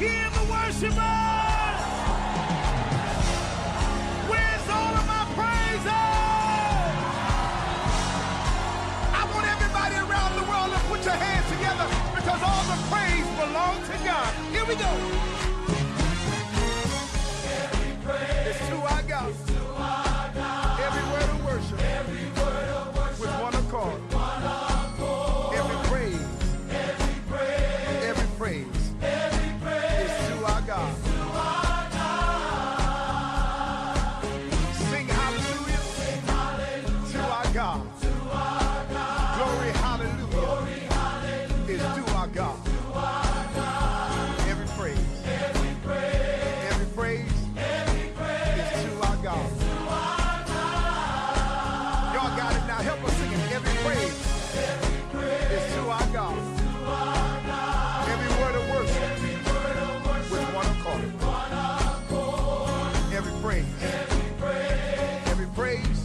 hear the worshipers? Where's all of my praises? I want everybody around the world to put your hands together because all the praise belongs to God. Here we go. Every praise is to our God. Every word of worship with one accord. Every praise is to our God. Sing hallelujah to our God. Glory hallelujah is to our God. Every praise is to our God. Y'all got it now. Help us sing it. Every praise is to our God. Every word of worship with one accord. Every praise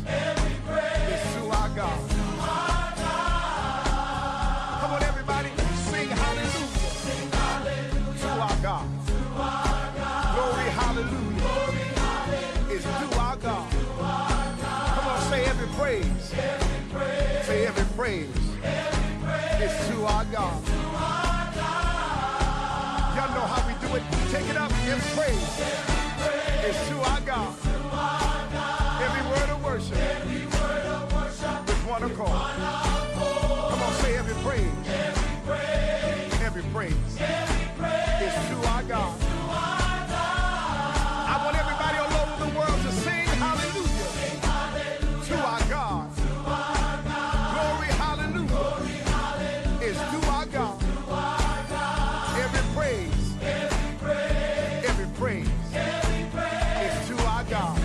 is to our God. Come on, everybody, sing hallelujah to our God. Glory hallelujah is to our God. Come on, say every praise. Say every praise is to our God. Y'all know how we do it. Take it up. Every praise is to our God. Every word of worship with one accord. Come on, say every praise. Every praise is to our God. I want everybody all over the world to sing hallelujah to our God. Glory hallelujah is to our God. Every praise is to our God.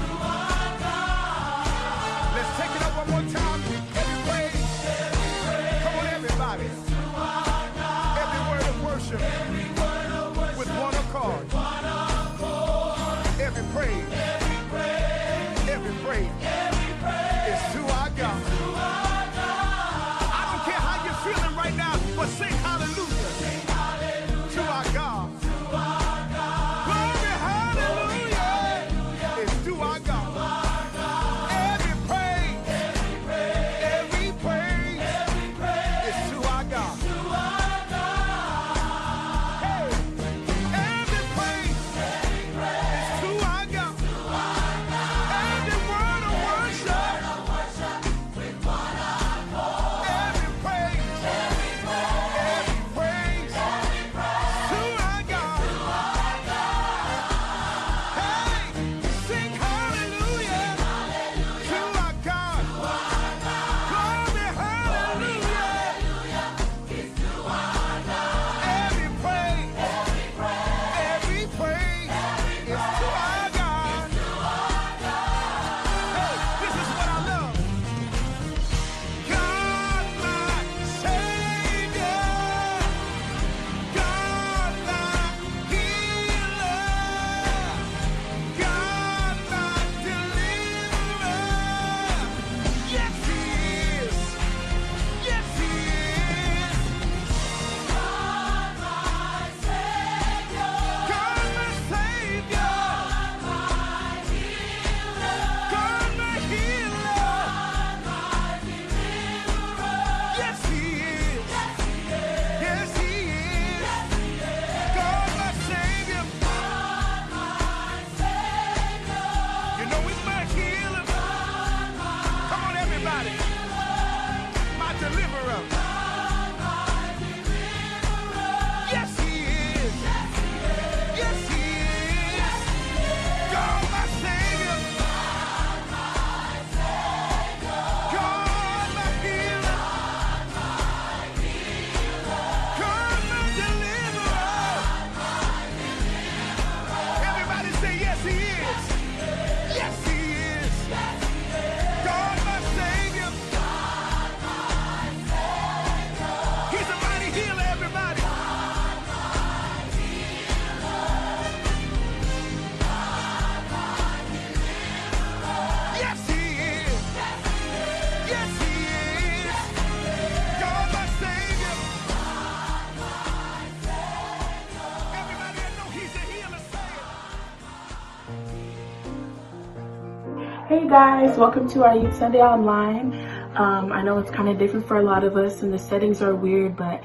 Hey guys, welcome to our Youth Sunday Online. I know it's kind of different for a lot of us and the settings are weird, but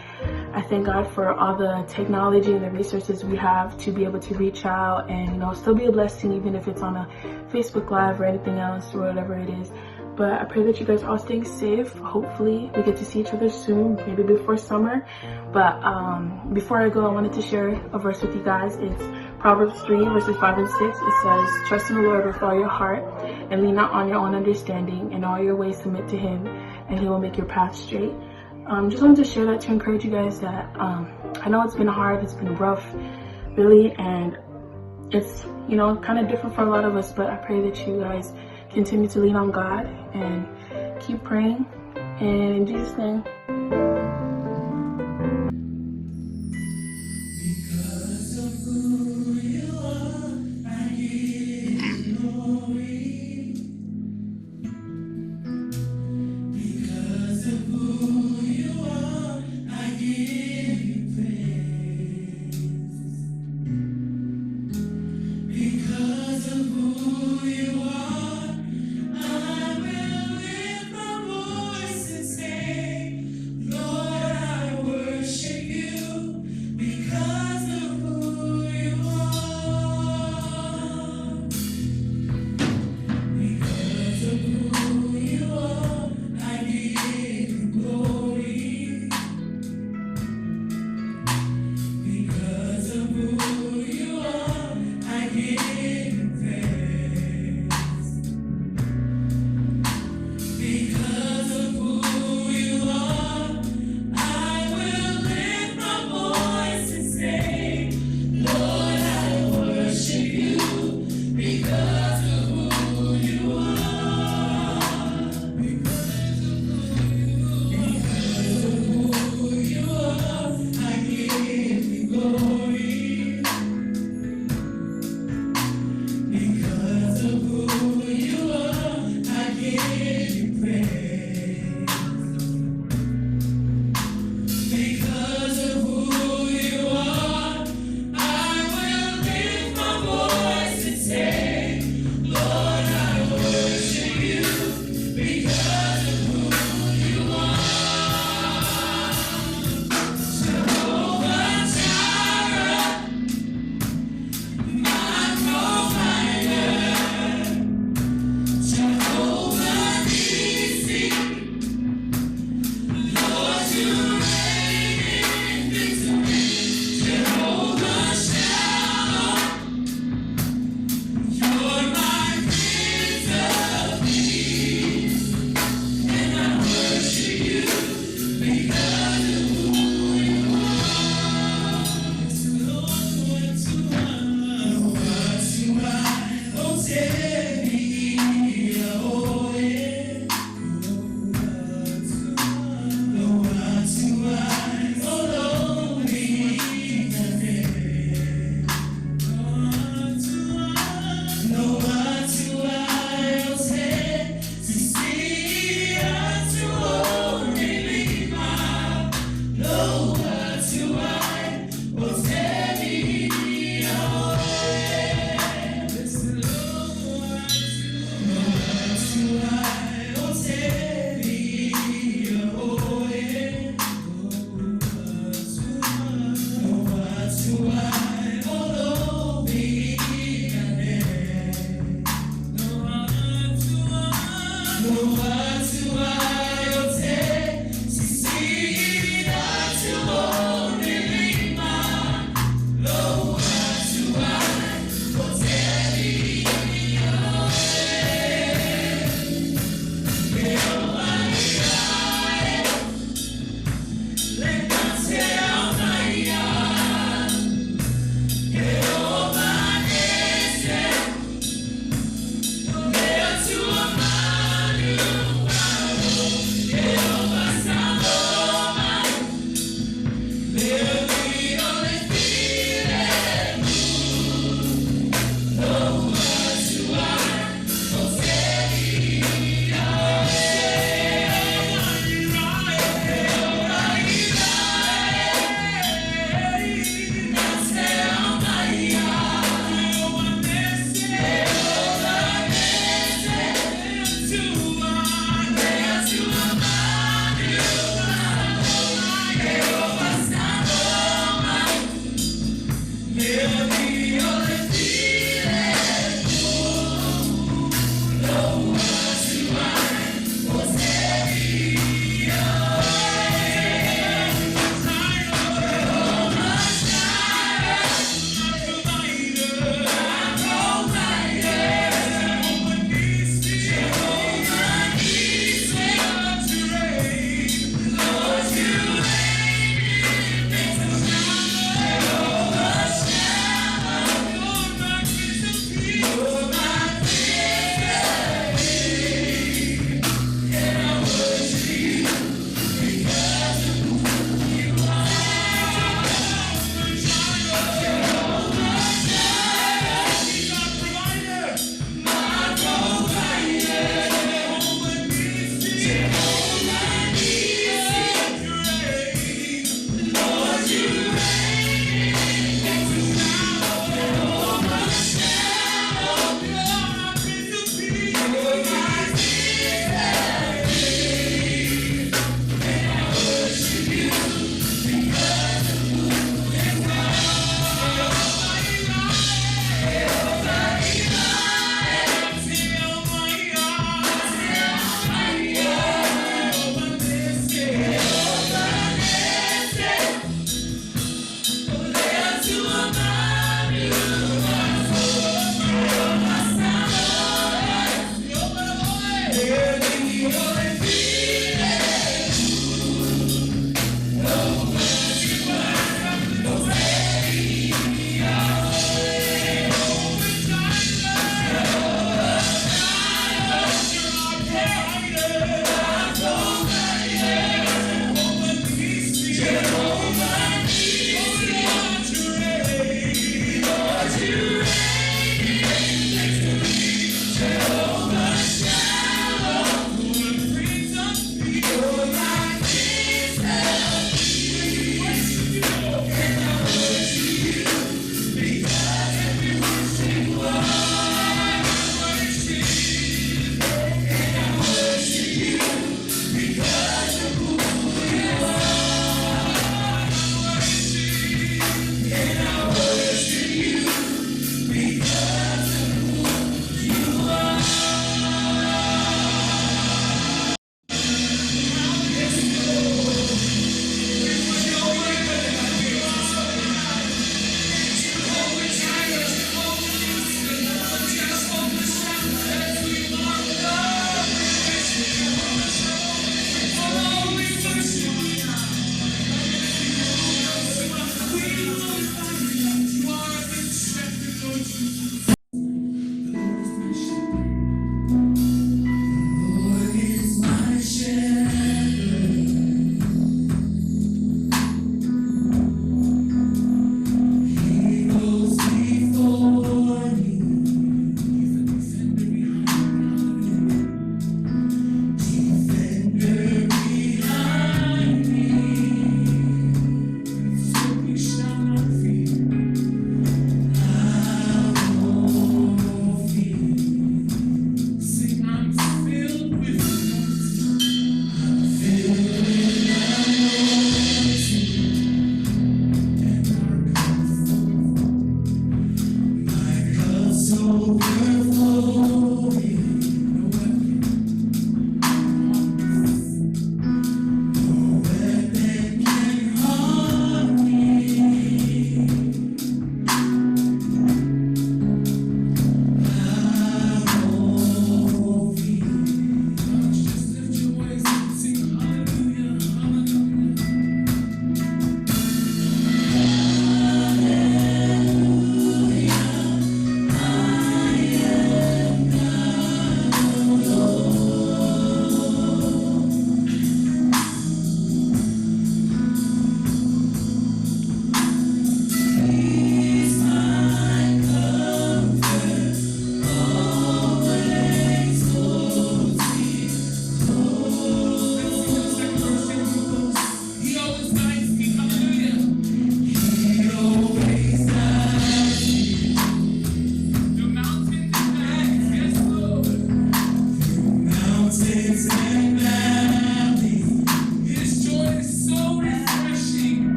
I thank God for all the technology and the resources we have to be able to reach out and, you know, still be a blessing even if it's on a Facebook Live or anything else or whatever it is. But I pray that you guys are all staying safe. Hopefully we get to see each other soon, maybe before summer. But before I go, I wanted to share a verse with you guys. It's Proverbs 3 verses 5 and 6. It says, trust in the Lord with all your heart and lean not on your own understanding. In all your ways submit to him and he will make your path straight. Just wanted to share that to encourage you guys that I know it's been hard, it's been rough, really, and it's, you know, kind of different for a lot of us, but I pray that you guys continue to lean on God and keep praying. And in Jesus' name. Because of who you are, I give you glory. Because of who you are, I give you praise. Because of who you are, I will lift my voice and say, Lord,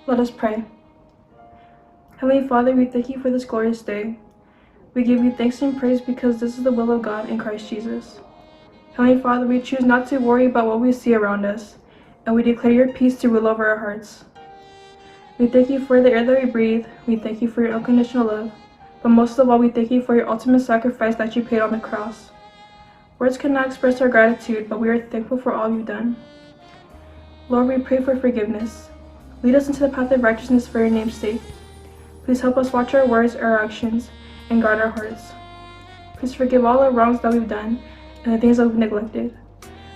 Let us pray. Heavenly Father, we thank you for this glorious day. We give you thanks and praise because this is the will of God in Christ Jesus. Heavenly Father, we choose not to worry about what we see around us, and we declare your peace to rule over our hearts. We thank you for the air that we breathe. We thank you for your unconditional love. But most of all, we thank you for your ultimate sacrifice that you paid on the cross. Words cannot express our gratitude, but we are thankful for all you've done. Lord, we pray for forgiveness. Lead us into the path of righteousness for your name's sake. Please help us watch our words, our actions, and guard our hearts. Please forgive all the wrongs that we've done and the things that we've neglected.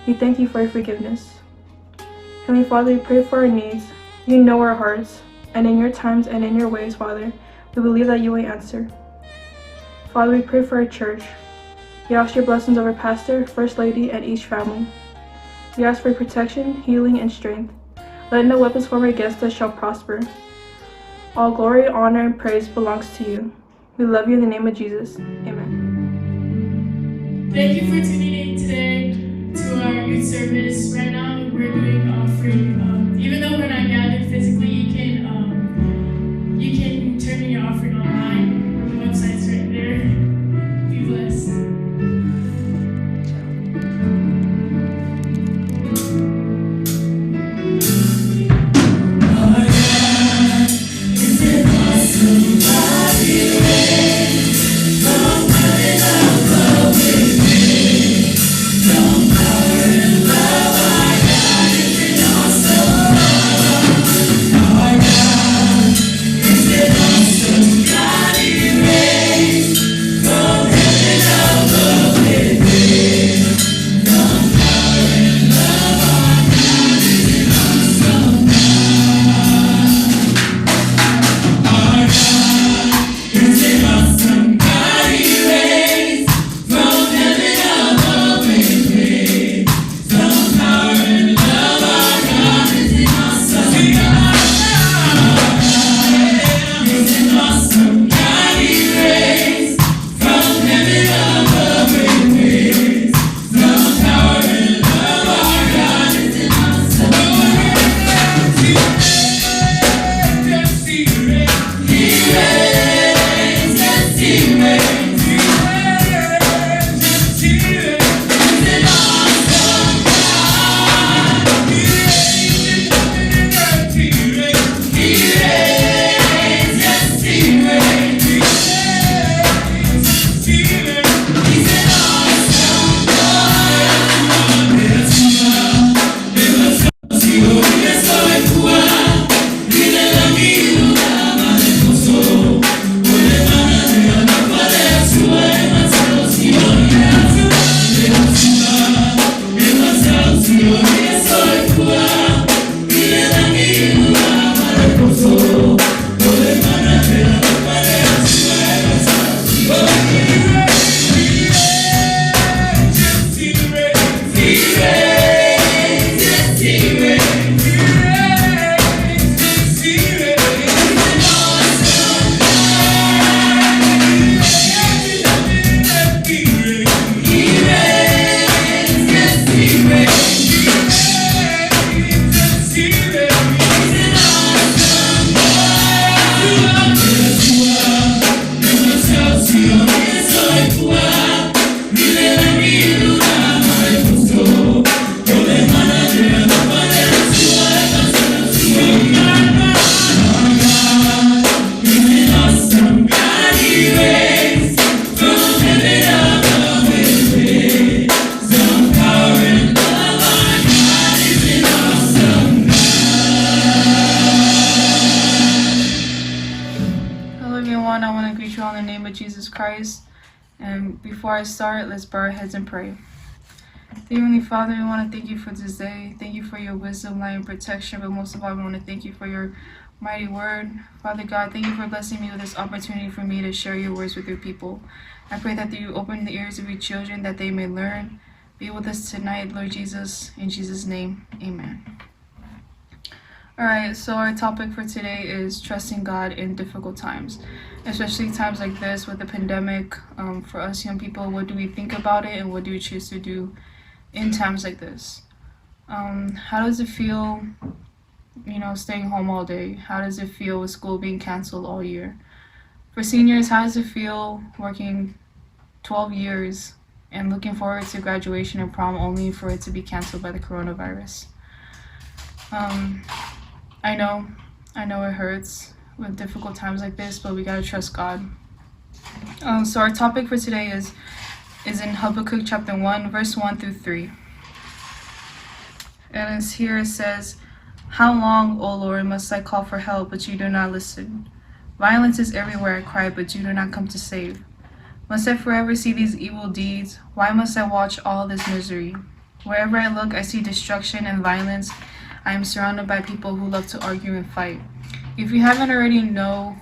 We thank you for your forgiveness. Heavenly Father, we pray for our needs. You know our hearts, and in your times and in your ways, Father, we believe that you will answer. Father, we pray for our church. We ask your blessings over Pastor, First Lady, and each family. We ask for protection, healing, and strength. Let no weapons formed against us shall prosper. All glory, honor, and praise belongs to you. We love you in the name of Jesus. Amen. Thank you for tuning in today to our youth service. Right now, we're doing offering. Even though we're not gathered physically, you can turn in your offering online. The website's right there. Be blessed. Christ. And before I start, let's bow our heads and pray. Heavenly Father, we want to thank you for this day. Thank you for your wisdom, light, and protection. But most of all, we want to thank you for your mighty word. Father God, thank you for blessing me with this opportunity for me to share your words with your people. I pray that you open the ears of your children that they may learn. Be with us tonight, Lord Jesus. In Jesus' name, amen. Alright, so our topic for today is trusting God in difficult times, especially times like this with the pandemic. For us young people, what do we think about it and what do we choose to do in times like this? How does it feel staying home all day? How does it feel with school being canceled all year? For seniors, how does it feel working 12 years and looking forward to graduation and prom only for it to be canceled by the coronavirus? I know it hurts with difficult times like this, but we gotta trust God. So our topic for today is in Habakkuk chapter 1, verse 1 through 3. And it's here it says, "How long, O Lord, must I call for help, but you do not listen? Violence is everywhere I cry, but you do not come to save. Must I forever see these evil deeds? Why must I watch all this misery? Wherever I look, I see destruction and violence. I am surrounded by people who love to argue and fight." If you haven't already know,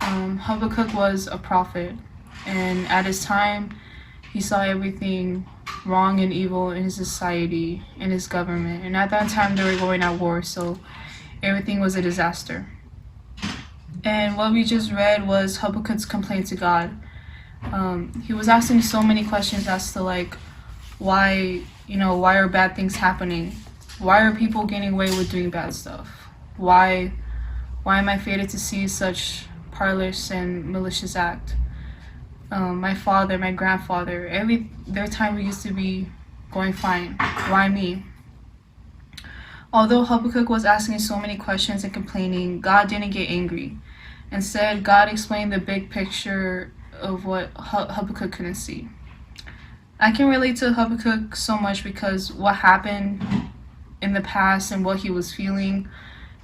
Habakkuk was a prophet, and at his time, he saw everything wrong and evil in his society, in his government. And at that time, they were going at war, so everything was a disaster. And what we just read was Habakkuk's complaint to God. He was asking so many questions as to why are bad things happening? Why are people getting away with doing bad stuff? Why am I fated to see such parlous and malicious act? My father, my grandfather, their time we used to be going fine. Why me? Although Habakkuk was asking so many questions and complaining, God didn't get angry. Instead, God explained the big picture of what Habakkuk couldn't see. I can relate to Habakkuk so much because what happened in the past and what he was feeling,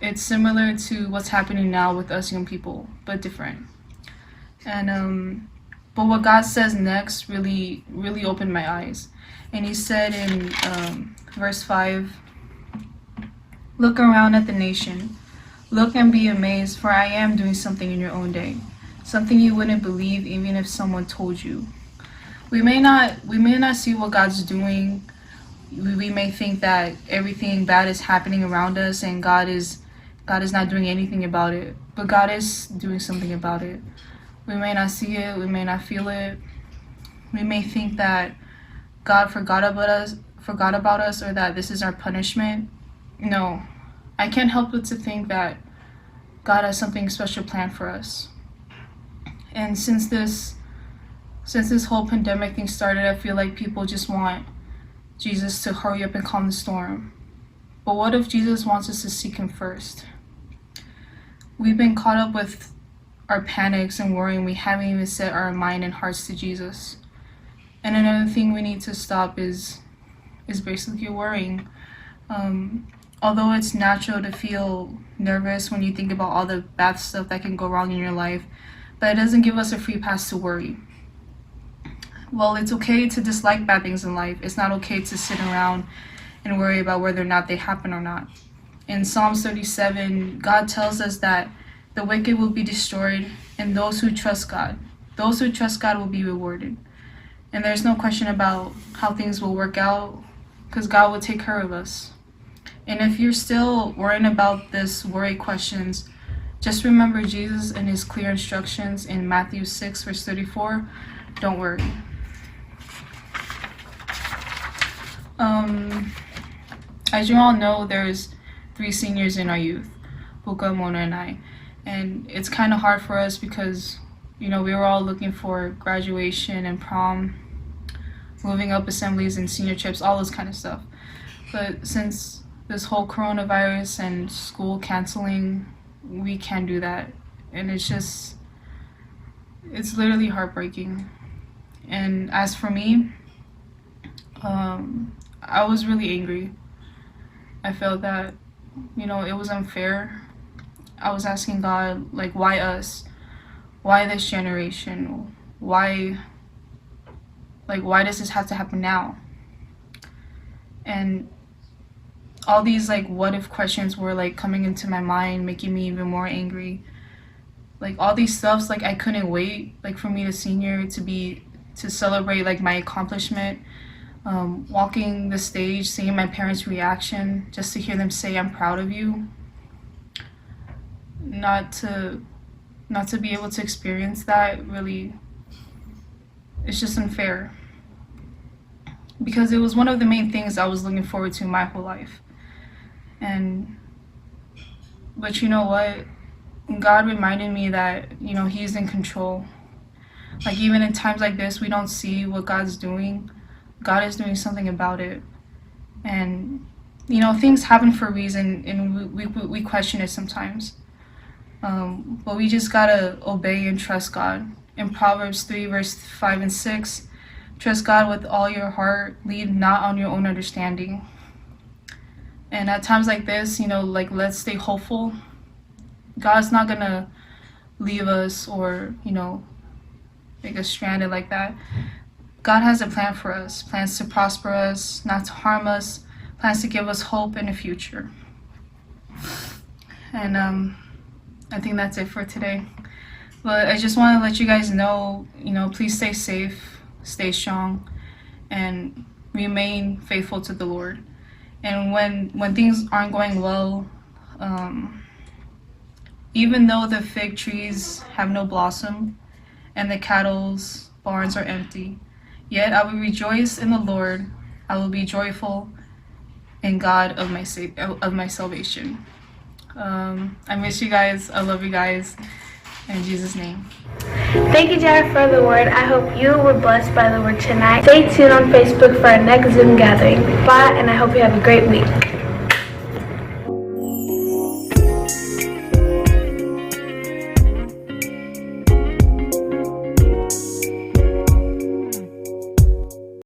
it's similar to what's happening now with us young people, but different. And but what God says next really opened my eyes. And he said in verse 5, "Look around at the nation. Look and be amazed, for I am doing something in your own day, something you wouldn't believe even if someone told you." We may not see what God's doing. We may think that everything bad is happening around us and God is not doing anything about it. But God is doing something about it. We may not see it, we may not feel it. We may think that God forgot about us, or that this is our punishment. No, I can't help but to think that God has something special planned for us. And since this whole pandemic thing started, I feel like people just want Jesus to hurry up and calm the storm. But what if Jesus wants us to seek him first? We've been caught up with our panics and worrying. We haven't even set our mind and hearts to Jesus. And another thing we need to stop is basically worrying. Although it's natural to feel nervous when you think about all the bad stuff that can go wrong in your life, but it doesn't give us a free pass to worry. Well, it's okay to dislike bad things in life. It's not okay to sit around and worry about whether or not they happen or not. In Psalms 37, God tells us that the wicked will be destroyed, and those who trust God will be rewarded. And there's no question about how things will work out, because God will take care of us. And if you're still worrying about this worry questions, just remember Jesus and his clear instructions in Matthew 6, verse 34, don't worry. As you all know, there's 3 seniors in our youth, Buka, Mona, and I. And it's kind of hard for us because, we were all looking for graduation and prom, moving up assemblies and senior trips, all this kind of stuff. But since this whole coronavirus and school canceling, we can't do that. And it's literally heartbreaking. And as for me, I was really angry. I felt that, it was unfair. I was asking God, why us? Why this generation? Why does this have to happen now? And all these what if questions were coming into my mind, making me even more angry. All these stuffs, I couldn't wait for me to senior to celebrate my accomplishment. Walking the stage, seeing my parents' reaction, just to hear them say, "I'm proud of you." Not to be able to experience that, really, it's just unfair. Because it was one of the main things I was looking forward to my whole life. And But you know what? God reminded me that, He's in control. Like, even in times like this, we don't see what God's doing. God is doing something about it. And, things happen for a reason, and we question it sometimes. But we just gotta obey and trust God. In Proverbs 3, verse 5 and 6, trust God with all your heart, lean not on your own understanding. And at times like this, let's stay hopeful. God's not gonna leave us or, make us stranded like that. God has a plan for us, plans to prosper us, not to harm us, plans to give us hope in the future. And I think that's it for today. But I just want to let you guys know, please stay safe, stay strong, and remain faithful to the Lord. And when things aren't going well, even though the fig trees have no blossom and the cattle's barns are empty, yet I will rejoice in the Lord. I will be joyful in God of my salvation. I miss you guys. I love you guys. In Jesus' name. Thank you, Jared, for the word. I hope you were blessed by the word tonight. Stay tuned on Facebook for our next Zoom gathering. Bye, and I hope you have a great week.